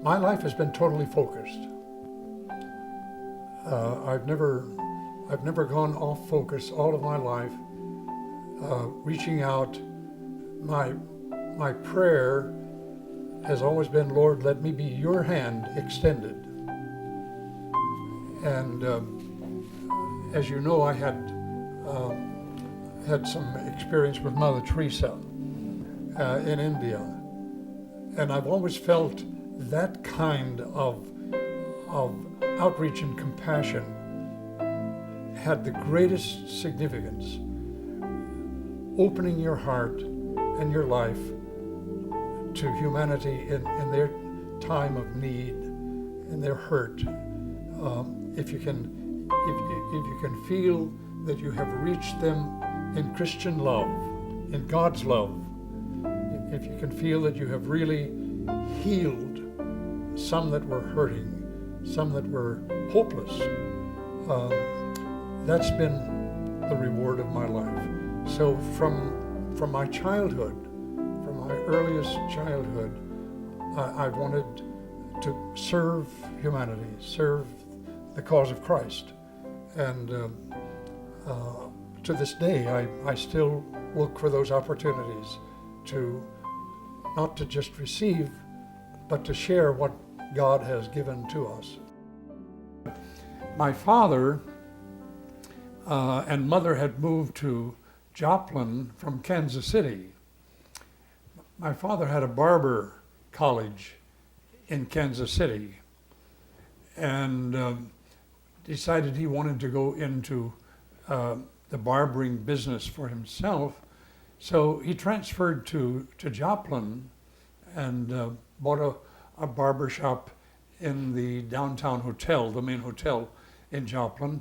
My life has been totally focused. I've never gone off focus all of my life. Reaching out, my prayer has always been, Lord, let me be your hand extended. And as you know, I had some experience with Mother Teresa in India, and I've always felt that kind of outreach and compassion had the greatest significance, opening your heart and your life to humanity in their time of need, in their hurt. If you can feel that you have reached them in Christian love, in God's love, if you can feel that you have really healed some that were hurting, some that were hopeless, that's been the reward of my life. So from my childhood, from my earliest childhood, I've wanted to serve humanity, serve the cause of Christ. And to this day, I still look for those opportunities to not to just receive, but to share what God has given to us. My father and mother had moved to Joplin from Kansas City. My father had a barber college in Kansas City and decided he wanted to go into the barbering business for himself. So he transferred to Joplin and bought a barber shop in the downtown hotel, the main hotel in Joplin.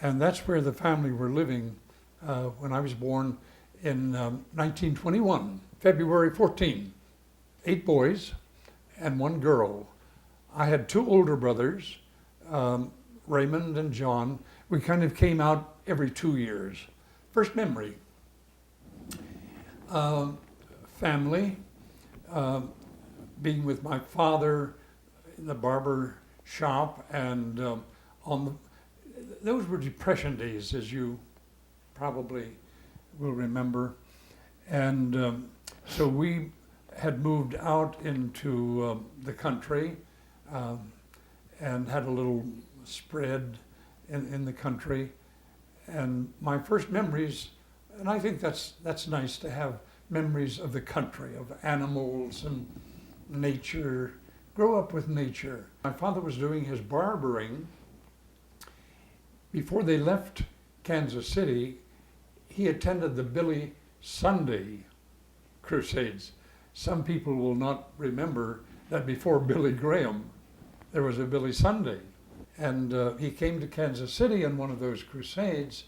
And that's where the family were living when I was born in 1921, February 14. 8 boys and 1 girl. I had 2 older brothers, Raymond and John. We kind of came out every 2 years. First memory. Family, being with my father in the barber shop, and those were Depression days, as you probably will remember. And so we had moved out into the country and had a little spread in the country. And my first memories, and I think that's nice to have memories of the country, of animals and nature, grow up with nature. My father was doing his barbering. Before they left Kansas City, he attended the Billy Sunday crusades. Some people will not remember that before Billy Graham, there was a Billy Sunday. And he came to Kansas City in one of those crusades,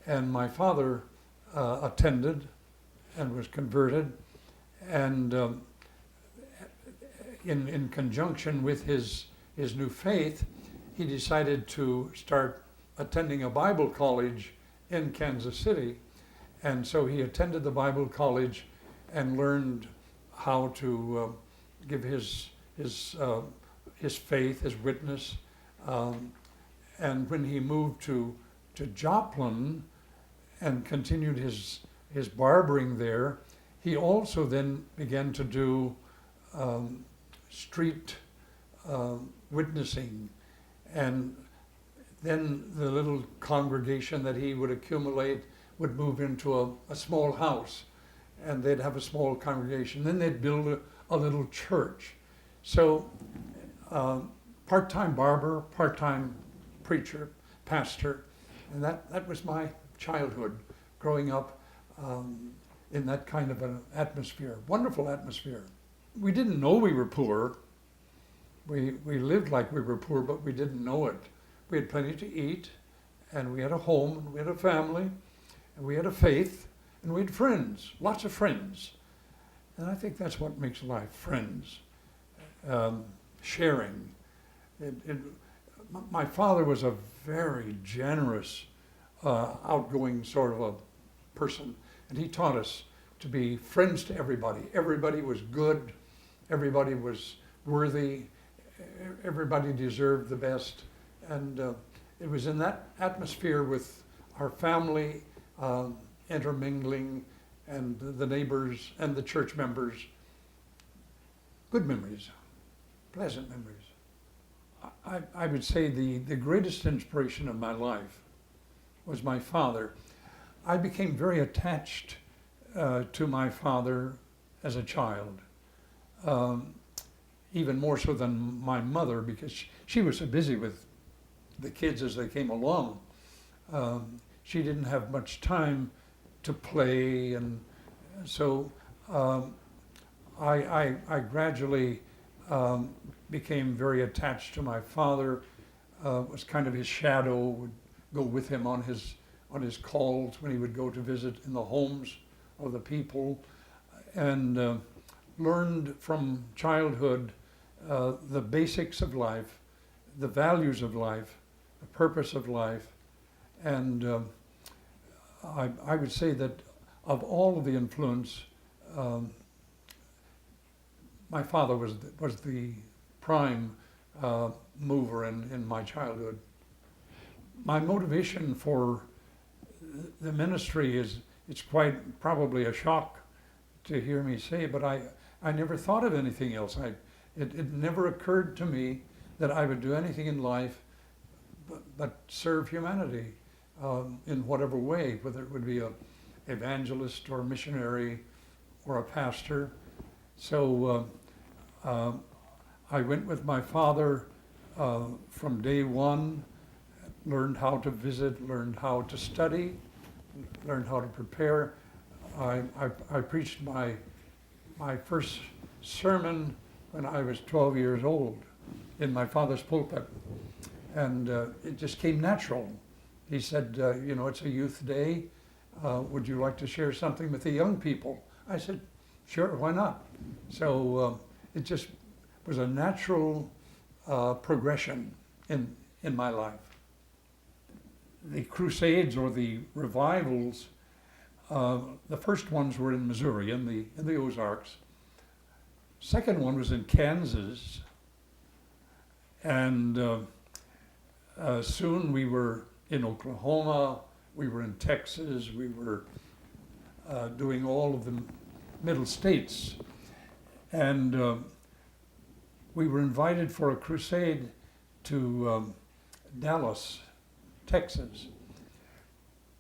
and my father attended and was converted. And in conjunction with his new faith, he decided to start attending a Bible college in Kansas City. And so he attended the Bible college and learned how to give his faith, his witness. And when he moved to Joplin and continued his barbering there, he also then began to do street witnessing. And then the little congregation that he would accumulate would move into a small house, and they'd have a small congregation. Then they'd build a little church. So part-time barber, part-time preacher, pastor, and that was my childhood, growing up in that kind of an atmosphere, wonderful atmosphere. We didn't know we were poor. We lived like we were poor, but we didn't know it. We had plenty to eat, and we had a home, and we had a family, and we had a faith, and we had friends, lots of friends. And I think that's what makes life, friends, sharing. My father was a very generous, outgoing sort of a person, and he taught us to be friends to everybody. Everybody was good, everybody was worthy, everybody deserved the best. And it was in that atmosphere with our family intermingling and the neighbors and the church members. Good memories, pleasant memories. I would say the greatest inspiration of my life was my father. I became very attached to my father as a child, even more so than my mother, because she was so busy with the kids as they came along. She didn't have much time to play, and so I gradually became very attached to my father. Was kind of his shadow, would go with him on his calls when he would go to visit in the homes of the people, and learned from childhood the basics of life, the values of life, the purpose of life, and I would say that of all of the influence, my father was the prime mover in my childhood. My motivation for the ministry it's quite probably a shock to hear me say, but I never thought of anything else. It never occurred to me that I would do anything in life but serve humanity in whatever way, whether it would be an evangelist or a missionary or a pastor. So I went with my father from day one, learned how to visit, learned how to study, learned how to prepare. I preached my first sermon when I was 12 years old in my father's pulpit, and it just came natural. He said, it's a youth day. Would you like to share something with the young people? I said, sure, why not? So it just was a natural progression in my life. The crusades or the revivals, the first ones were in Missouri, in the Ozarks. Second one was in Kansas, and soon we were in Oklahoma, we were in Texas, we were doing all of the middle states, and we were invited for a crusade to Dallas, Texas.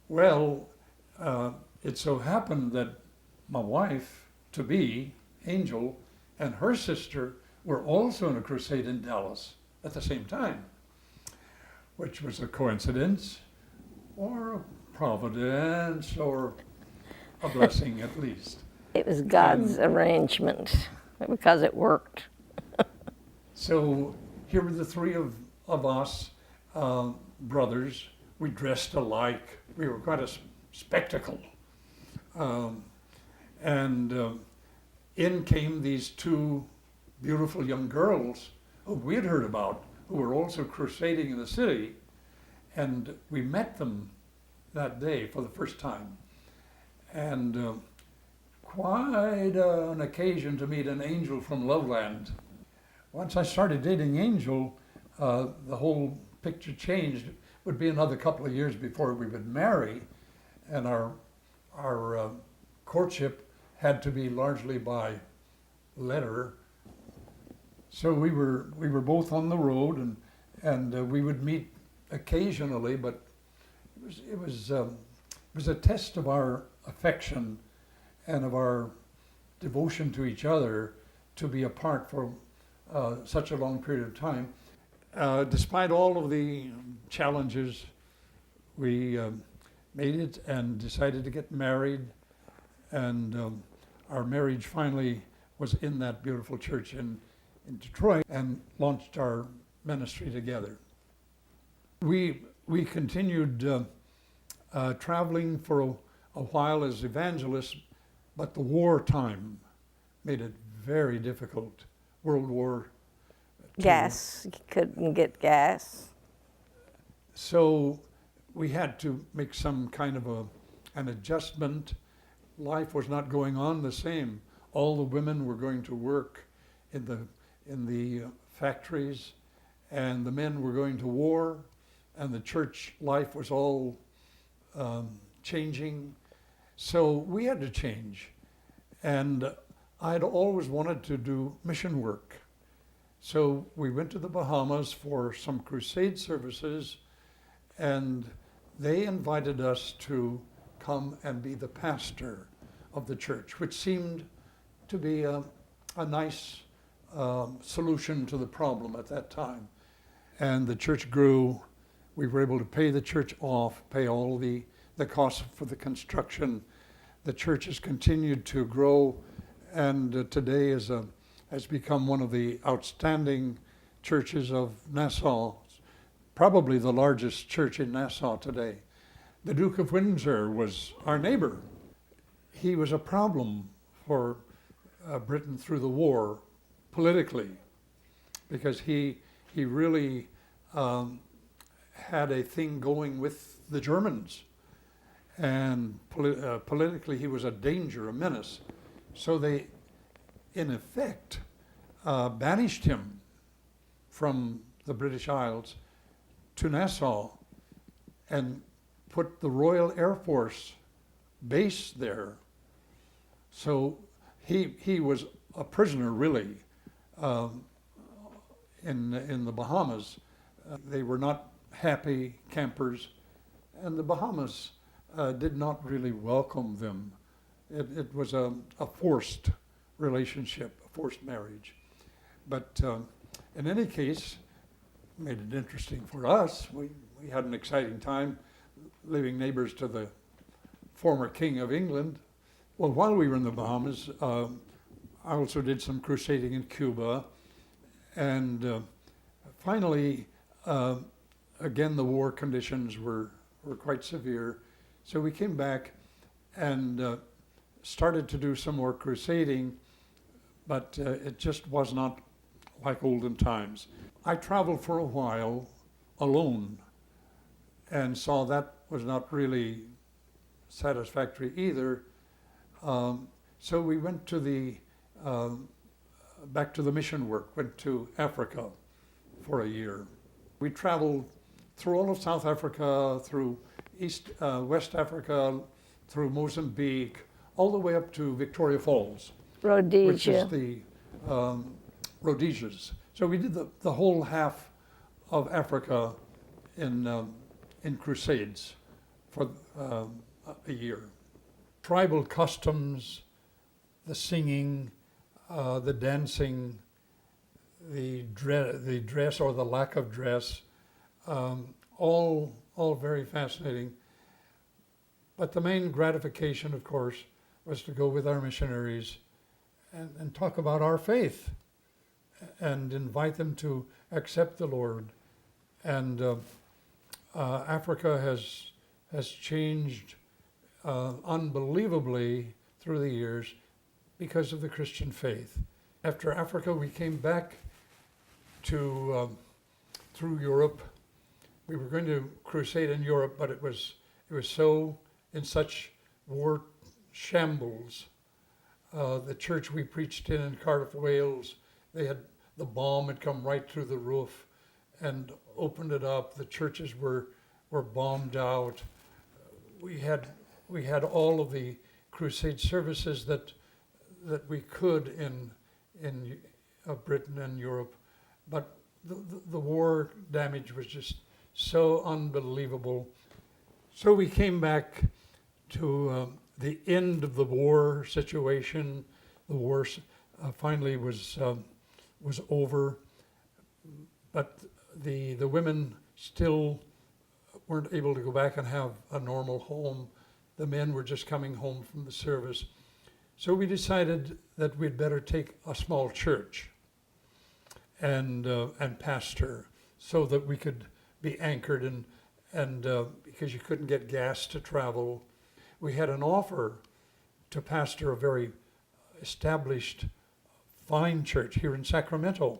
Well, it so happened that my wife-to-be, Angel, and her sister were also in a crusade in Dallas at the same time, which was a coincidence, or a providence, or a blessing at least. It was God's arrangement because it worked. So here were the three of us, brothers. We dressed alike. We were quite a spectacle. And in came these two beautiful young girls who we had heard about, who were also crusading in the city. And we met them that day for the first time. And quite an occasion to meet an angel from Loveland. Once I started dating Angel, the whole picture changed. It would be another couple of years before we would marry, and our courtship had to be largely by letter. So we were both on the road, and we would meet occasionally, but it was a test of our affection and of our devotion to each other to be apart for such a long period of time. Despite all of the challenges, we made it and decided to get married, and our marriage finally was in that beautiful church in Detroit, and launched our ministry together. We continued traveling for a while as evangelists, but the war-time made it very difficult. World War II. Gas, you couldn't get gas. So we had to make some kind of an adjustment. Life was not going on the same. All the women were going to work in the factories, and the men were going to war, and the church life was all changing. So we had to change. And I'd always wanted to do mission work. So we went to the Bahamas for some crusade services, and they invited us to come and be the pastor of the church, which seemed to be a nice solution to the problem at that time. And the church grew. We were able to pay the church off, pay all the costs for the construction. The church has continued to grow, and today has become one of the outstanding churches of Nassau, probably the largest church in Nassau today. The Duke of Windsor was our neighbor. He was a problem for Britain through the war politically, because he really had a thing going with the Germans, and politically he was a danger, a menace. So they, in effect, banished him from the British Isles to Nassau and put the Royal Air Force base there. So he was a prisoner, really, in the Bahamas. They were not happy campers, and the Bahamas did not really welcome them. It was a forced relationship, a forced marriage. But in any case, made it interesting for us. We had an exciting time living neighbors to the former King of England. Well, while we were in the Bahamas, I also did some crusading in Cuba. And finally, again, the war conditions were quite severe. So we came back and started to do some more crusading, but it just was not like olden times. I traveled for a while alone and saw that was not really satisfactory either. So we went to back to the mission work, went to Africa for a year. We traveled through all of South Africa, through West Africa, through Mozambique, all the way up to Victoria Falls, Rhodesia. which is the Rhodesias. So we did the whole half of Africa in crusades for a year. Tribal customs, the singing, the dancing, the dress or the lack of dress, all very fascinating. But the main gratification, of course, was to go with our missionaries and talk about our faith and invite them to accept the Lord. And Africa has changed unbelievably through the years because of the Christian faith. After Africa, we came back to through Europe. We were going to crusade in Europe, but it was so in such war shambles. The church we preached in Cardiff, Wales, the bomb had come right through the roof and opened it up. The churches were bombed out. We had all of the crusade services that we could in Britain and Europe, but the war damage was just so unbelievable. So we came back to the end of the war situation. The war finally was over, but the women still weren't able to go back and have a normal home. The men were just coming home from the service. So we decided that we'd better take a small church and pastor, so that we could be anchored and because you couldn't get gas to travel. We had an offer to pastor a very established, fine church here in Sacramento.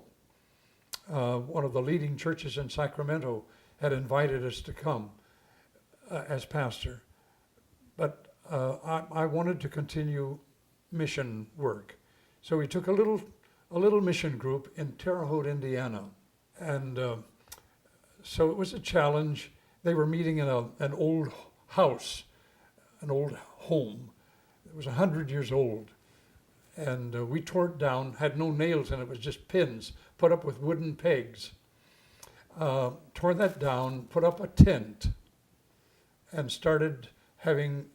One of the leading churches in Sacramento had invited us to come as pastor. But I wanted to continue mission work. So we took a a little mission group in Terre Haute, Indiana. And so it was a challenge. They were meeting in an old house, an old home. It was 100 years old. And we tore it down, had no nails in it, it was just pins put up with wooden pegs. Tore that down, put up a tent, and started having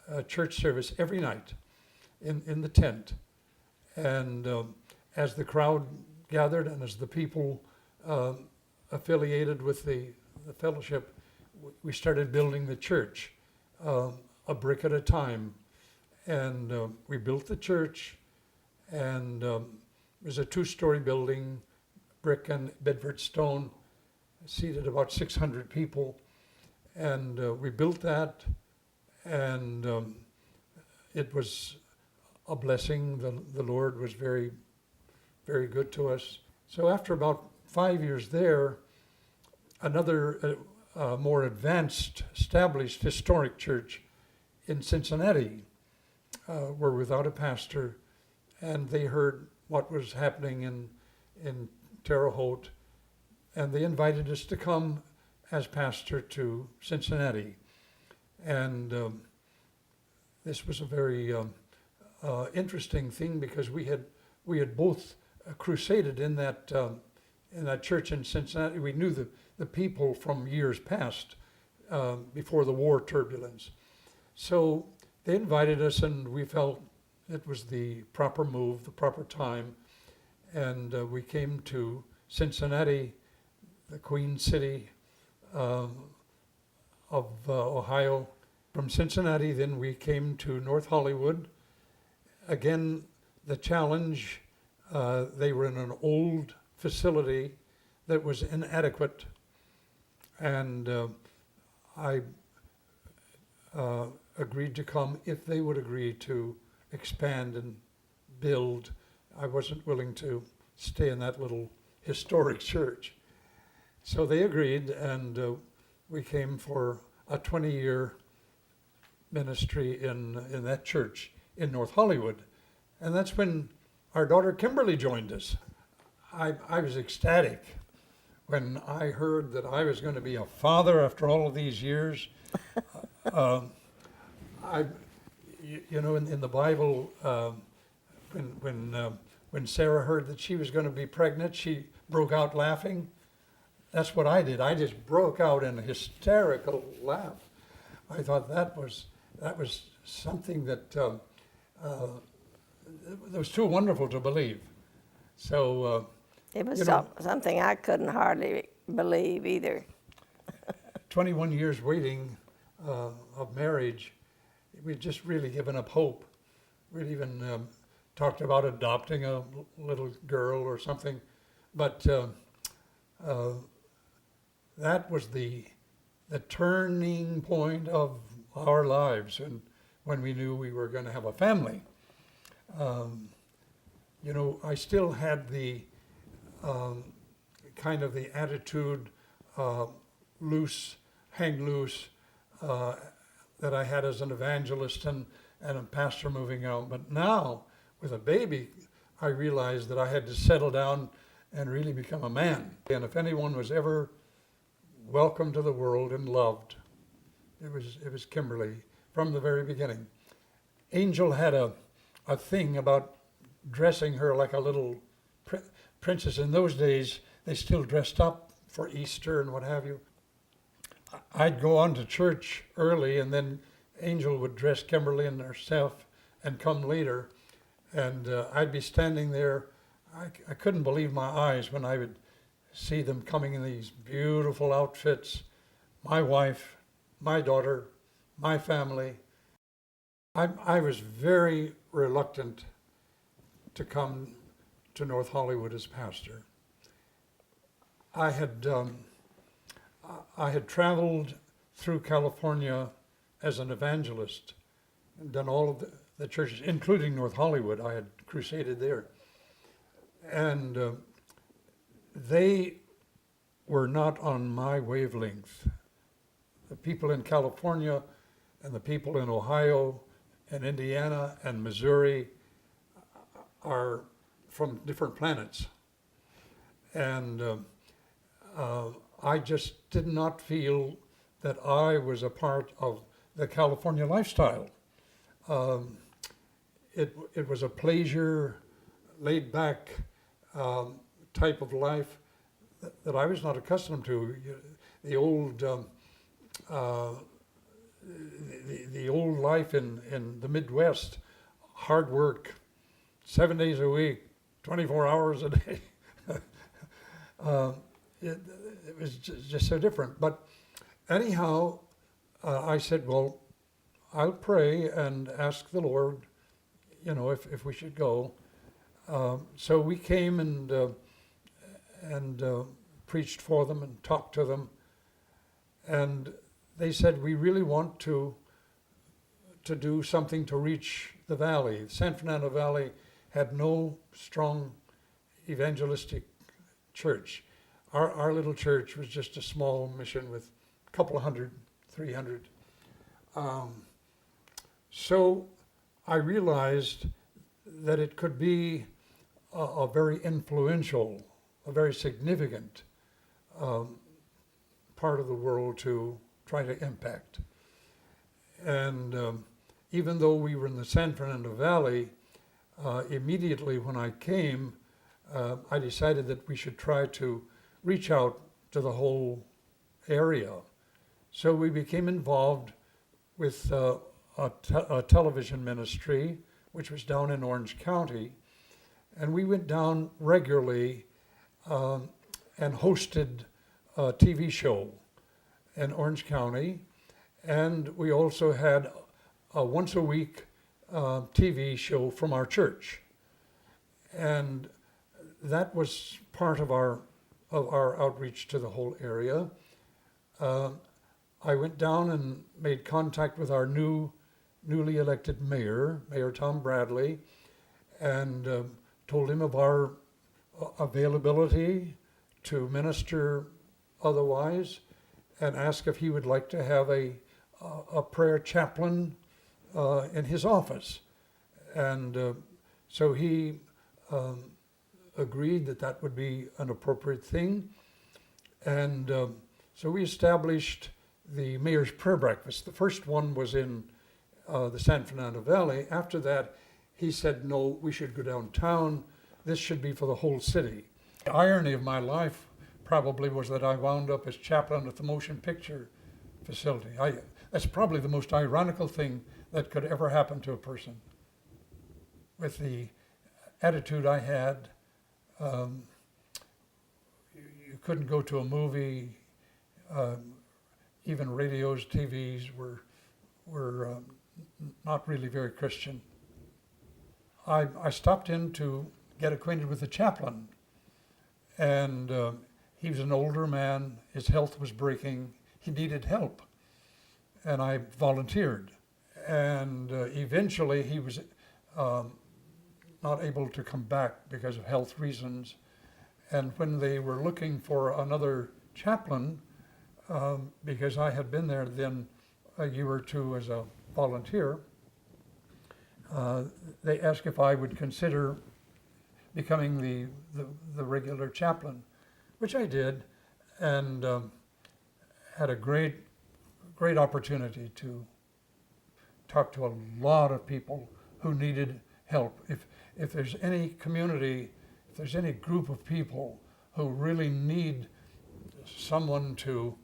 a church service every night in the tent. And as the crowd gathered and as the people affiliated with the fellowship, we started building the church, a brick at a time. And we built the church, and it was a 2-story building, brick and Bedford stone, seated about 600 people. And we built that, and it was a blessing. The Lord was very, very good to us. So after about 5 years there, another more advanced, established historic church in Cincinnati were without a pastor, and they heard what was happening in Terre Haute, and they invited us to come as pastor to Cincinnati. And this was a very interesting thing, because we had both crusaded in that church in Cincinnati. We knew the people from years past, before the war turbulence. So they invited us, and we felt it was the proper move, the proper time. And we came to Cincinnati, the Queen City of Ohio. From Cincinnati, then we came to North Hollywood. Again, the challenge, they were in an old facility that was inadequate. And I agreed to come if they would agree to expand and build. I wasn't willing to stay in that little historic church. So they agreed, and we came for a 20-year ministry in that church in North Hollywood. And that's when our daughter Kimberly joined us. I was ecstatic when I heard that I was going to be a father after all of these years. In the Bible, when Sarah heard that she was going to be pregnant, she broke out laughing. That's what I did. I just broke out in a hysterical laugh. I thought that was something that was too wonderful to believe. So It was something I couldn't hardly believe either. 21 years waiting of marriage, we'd just really given up hope. We'd even talked about adopting a little girl or something, but that was the turning point of our lives, and when we knew we were going to have a family. I still had the kind of the attitude, hang loose, that I had as an evangelist and a pastor moving out. But now, with a baby, I realized that I had to settle down and really become a man. And if anyone was ever welcome to the world and loved, it was Kimberly from the very beginning. Angel had a thing about dressing her like a little princess. In those days, they still dressed up for Easter and what have you. I'd go on to church early, and then Angel would dress Kimberly and herself and come later. And I'd be standing there. I couldn't believe my eyes when I would see them coming in these beautiful outfits. My wife, my daughter, my family. I was very reluctant to come to North Hollywood as pastor. I had traveled through California as an evangelist and done all of the churches, including North Hollywood. I had crusaded there. And they were not on my wavelength. The people in California and the people in Ohio and Indiana and Missouri are from different planets. And I just did not feel that I was a part of the California lifestyle. It was a pleasure, laid back type of life that I was not accustomed to. The old the old life in the Midwest, hard work, 7 days a week, 24 hours a day. It was just so different. But anyhow, I said, well, I'll pray and ask the Lord, if we should go. So we came and preached for them and talked to them. And they said, we really want to do something to reach the valley. San Fernando Valley had no strong evangelistic church. Our little church was just a small mission with a couple of 300. So I realized that it could be a very influential, a very significant part of the world to try to impact. And even though we were in the San Fernando Valley, immediately when I came, I decided that we should try to reach out to the whole area. So we became involved with a television ministry, which was down in Orange County. And we went down regularly and hosted a TV show in Orange County. And we also had a once a week TV show from our church. And that was part of our outreach to the whole area. I went down and made contact with our newly elected mayor, Mayor Tom Bradley, and told him of our availability to minister otherwise, and asked if he would like to have a prayer chaplain in his office. And so he agreed that that would be an appropriate thing. And so we established the Mayor's Prayer Breakfast. The first one was in the San Fernando Valley. After that, he said, no, we should go downtown. This should be for the whole city. The irony of my life probably was that I wound up as chaplain at the motion picture facility. That's probably the most ironical thing that could ever happen to a person. With the attitude I had, you couldn't go to a movie. Even radios, TVs were not really very Christian. I stopped in to get acquainted with the chaplain, and he was an older man. His health was breaking. He needed help, and I volunteered. And eventually he was not able to come back because of health reasons. And when they were looking for another chaplain, because I had been there then a year or two as a volunteer, they asked if I would consider becoming the regular chaplain, which I did, and had a great opportunity to talk to a lot of people who needed help. If there's any community, if there's any group of people who really need someone to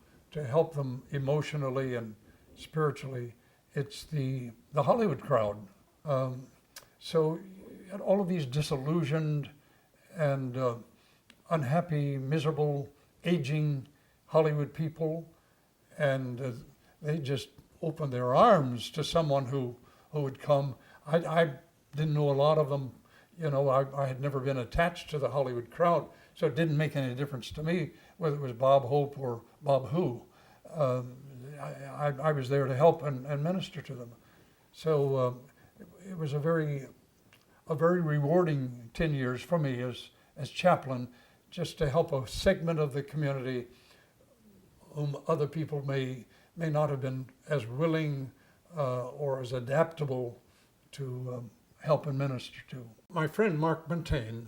help them emotionally and spiritually, it's the Hollywood crowd. So all of these disillusioned and unhappy, miserable, aging Hollywood people, and they just opened their arms to someone who would come. I didn't know a lot of them. I had never been attached to the Hollywood crowd, so it didn't make any difference to me whether it was Bob Hope or Bob Who. I was there to help and minister to them. So it was a very rewarding 10 years for me as chaplain, just to help a segment of the community whom other people may not have been as willing or as adaptable to help and minister to. My friend Mark Montaigne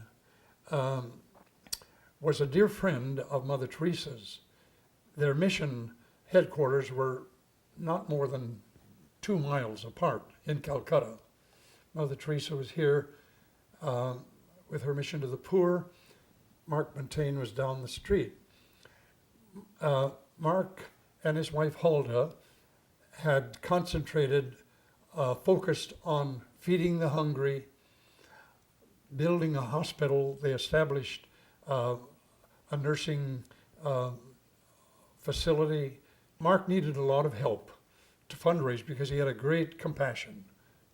was a dear friend of Mother Teresa's. Their mission headquarters were not more than 2 miles apart in Calcutta. Mother Teresa was here with her mission to the poor. Mark Montaigne was down the street. Mark and his wife Hulda had concentrated, focused on feeding the hungry, building a hospital. They established a nursing facility. Mark needed a lot of help to fundraise because he had a great compassion.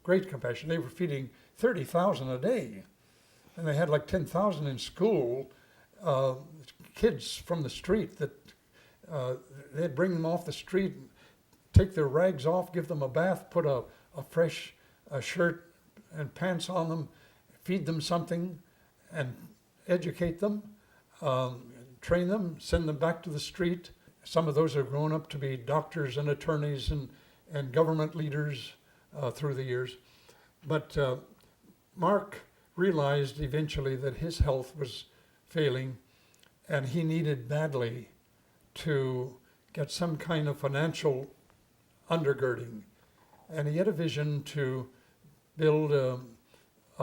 Great compassion. They were feeding 30,000 a day, and they had like 10,000 in school. Kids from the street that they'd bring them off the street, take their rags off, give them a bath, put a fresh shirt and pants on them, feed them something, and educate them, train them, send them back to the street. Some of those have grown up to be doctors and attorneys and government leaders through the years. But Mark realized eventually that his health was failing, and he needed badly to get some kind of financial undergirding. And he had a vision to build a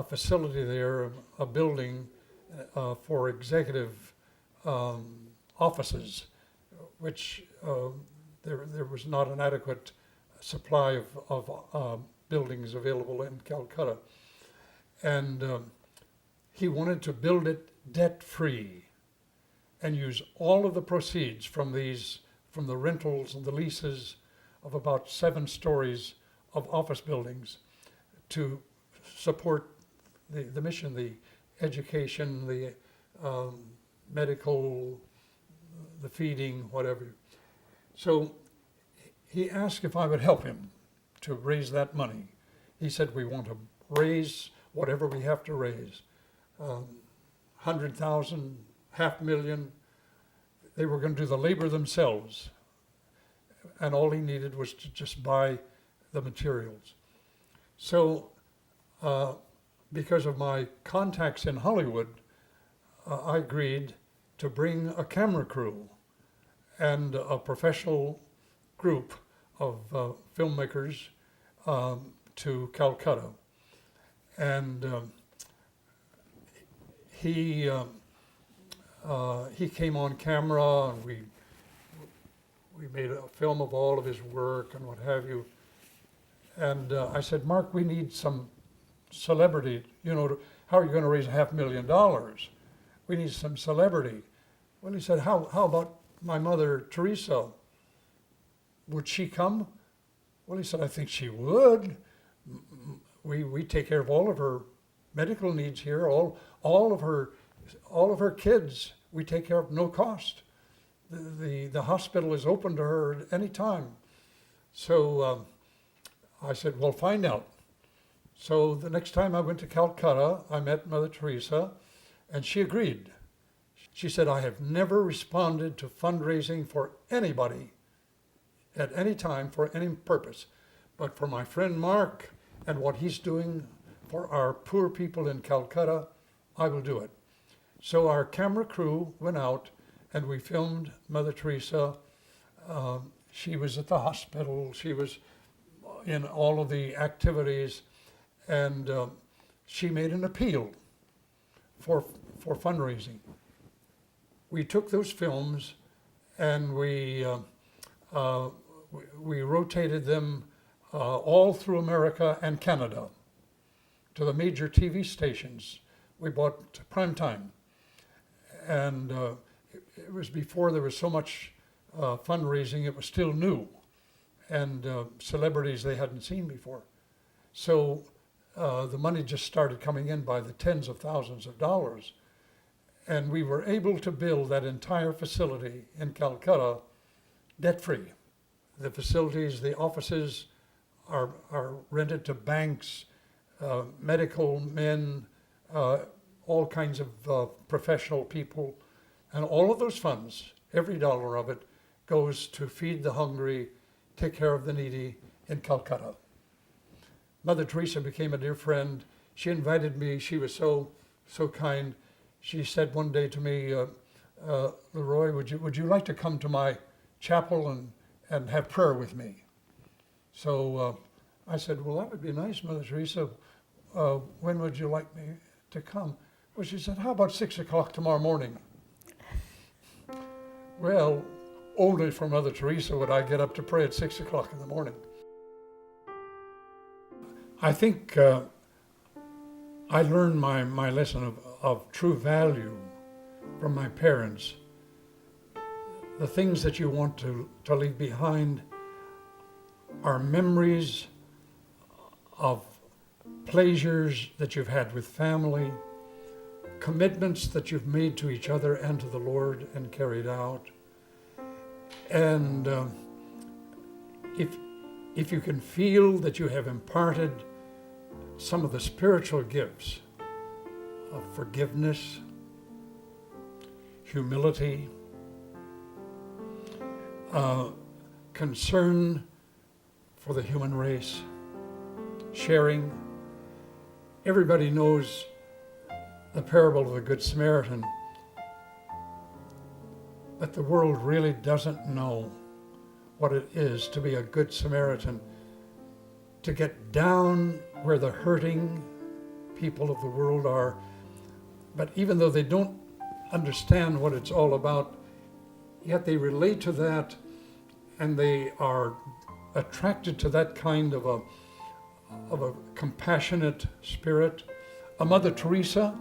facility there, a building for executive offices, which there was not an adequate supply of buildings available in Calcutta. And he wanted to build it debt-free and use all of the proceeds from the rentals and the leases of about 7 stories of office buildings to support the mission, the education, the medical, the feeding, whatever. So he asked if I would help him to raise that money. He said, we want to raise whatever we have to raise. 100,000, $500,000. They were going to do the labor themselves. And all he needed was to just buy the materials. So because of my contacts in Hollywood, I agreed to bring a camera crew and a professional group of filmmakers to Calcutta. And he came on camera, and we made a film of all of his work and what have you. And I said, Mark, we need some celebrity. How are you going to raise $500,000? We need some celebrity. Well, he said, how about my mother, Teresa? Would she come? Well, he said, I think she would. We take care of all of her medical needs here, all of her kids. We take care of no cost. The hospital is open to her at any time. So I said, well, find out. So the next time I went to Calcutta, I met Mother Teresa, and she agreed. She said, I have never responded to fundraising for anybody at any time for any purpose, but for my friend Mark and what he's doing for our poor people in Calcutta, I will do it. So our camera crew went out and we filmed Mother Teresa. She was at the hospital. She was in all of the activities, and she made an appeal for fundraising. We took those films and we rotated them all through America and Canada to the major TV stations. We bought primetime, and it was before there was so much fundraising. It was still new, and celebrities they hadn't seen before. So the money just started coming in by the tens of thousands of dollars. And we were able to build that entire facility in Calcutta debt-free. The facilities, the offices are rented to banks, medical men, all kinds of professional people. And all of those funds, every dollar of it, goes to feed the hungry, take care of the needy in Calcutta. Mother Teresa became a dear friend. She invited me. She was so kind. she said one day to me, Leroy, would you like to come to my chapel and have prayer with me? So I said, well, that would be nice, Mother Teresa. When would you like me to come? Well, she said, how about 6 o'clock tomorrow morning? Well, only for Mother Teresa would I get up to pray at 6 o'clock in the morning. I think I learned my lesson of true value from my parents. The things that you want to leave behind are memories of pleasures that you've had with family, commitments that you've made to each other and to the Lord and carried out. And if you can feel that you have imparted some of the spiritual gifts of forgiveness, humility, concern for the human race, sharing. Everybody knows the parable of the Good Samaritan, but the world really doesn't know what it is to be a Good Samaritan, to get down where the hurting people of the world are. But even though they don't understand what it's all about, yet they relate to that, and they are attracted to that kind of a compassionate spirit. A Mother Teresa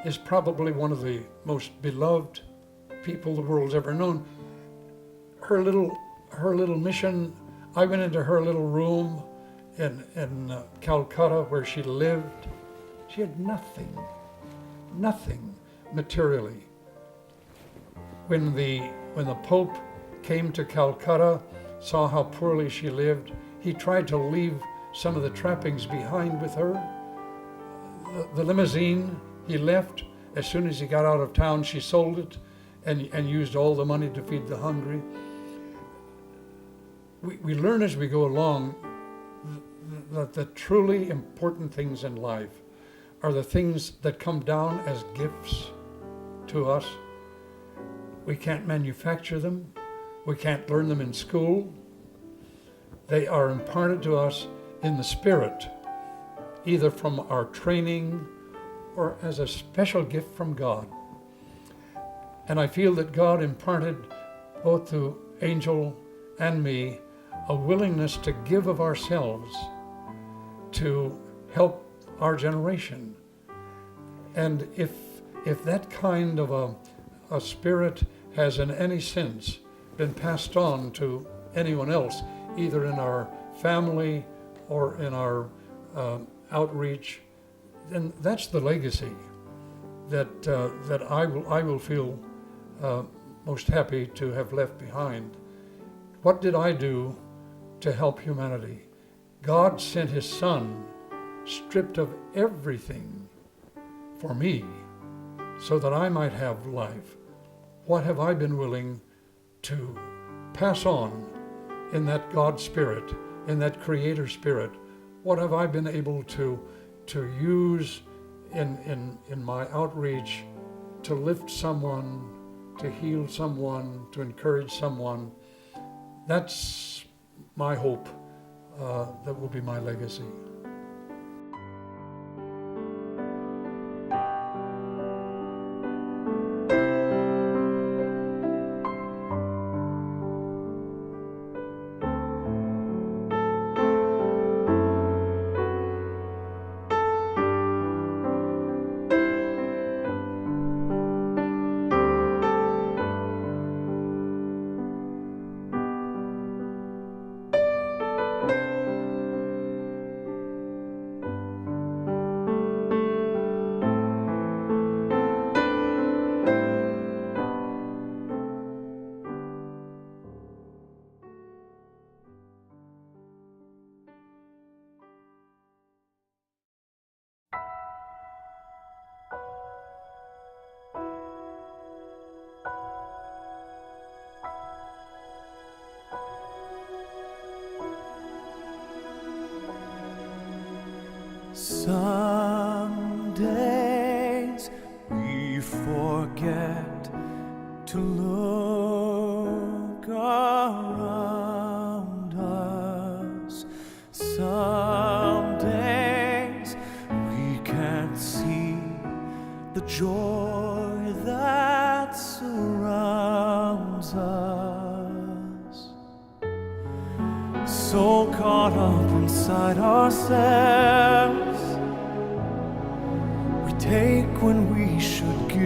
is probably one of the most beloved people the world's ever known. Her little mission, I went into her little room in Calcutta where she lived. She had nothing materially. When the Pope came to Calcutta, saw how poorly she lived, he tried to leave some of the trappings behind with her. The limousine he left, as soon as he got out of town, she sold it and used all the money to feed the hungry. We learn as we go along that the truly important things in life are the things that come down as gifts to us. We can't manufacture them. We can't learn them in school. They are imparted to us in the Spirit, either from our training or as a special gift from God. And I feel that God imparted both to Angel and me a willingness to give of ourselves to help our generation. And if that kind of a spirit has in any sense been passed on to anyone else, either in our family or in our outreach, then that's the legacy that I will feel most happy to have left behind. What did I do to help humanity? God sent His Son, stripped of everything, for me, so that I might have life. What have I been willing to pass on in that God spirit, in that Creator spirit? What have I been able to use in my outreach to lift someone, to heal someone, to encourage someone? That's my hope. That will be my legacy. Some days we forget to look around us. Some days we can't see the joy that surrounds us. So caught up inside ourselves, we take when we should give.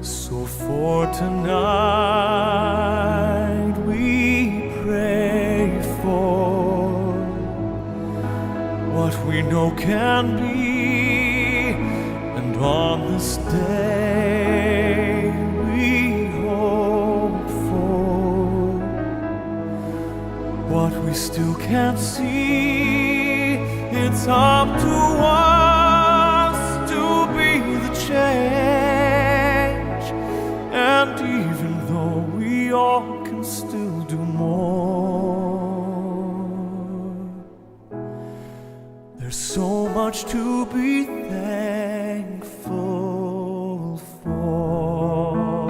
So for tonight we pray for what we know can be, and on this day we hope for what we still can't see. It's up to us to be the change, and even though we all can still do more, there's so much to be thankful for.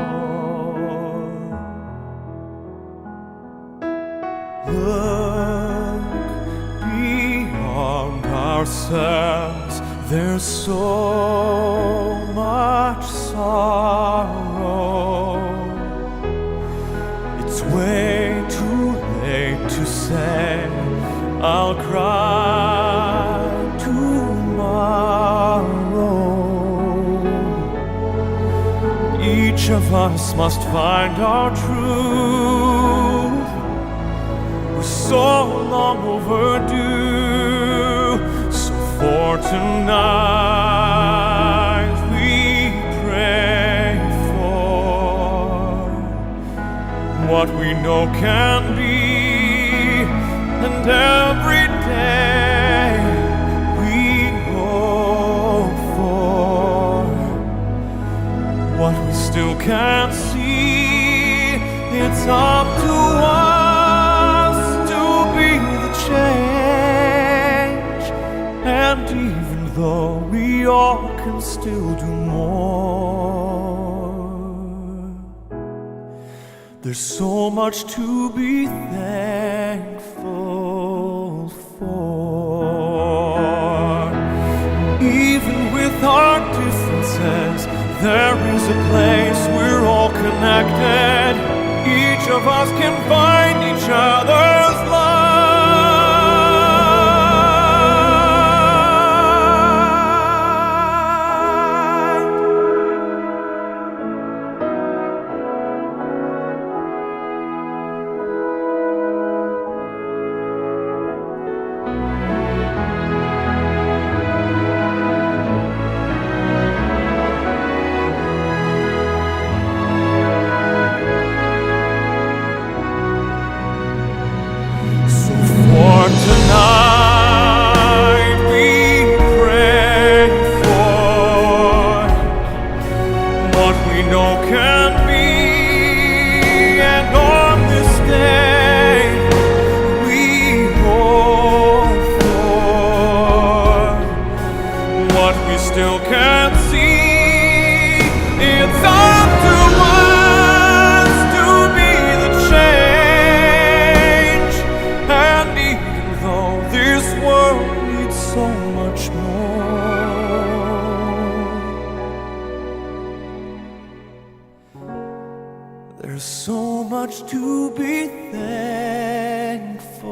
Look beyond ourselves, there's so much sorrow. It's way too late to say I'll cry tomorrow. Each of us must find our truth. We're so long overdue. So for tonight we pray for what we know can be, and every day we hope for what we still can't see. It's up to us to be the change, and even though we all can still do more, there's so much to be thankful for. Even with our differences, there is a place we're all connected. Each of us can find each other's love. Tonight we pray for what we know can be, and on this day we hope for what we still can't see. It's up to us to be the change, and even though this world needs so much more, there's so much to be thankful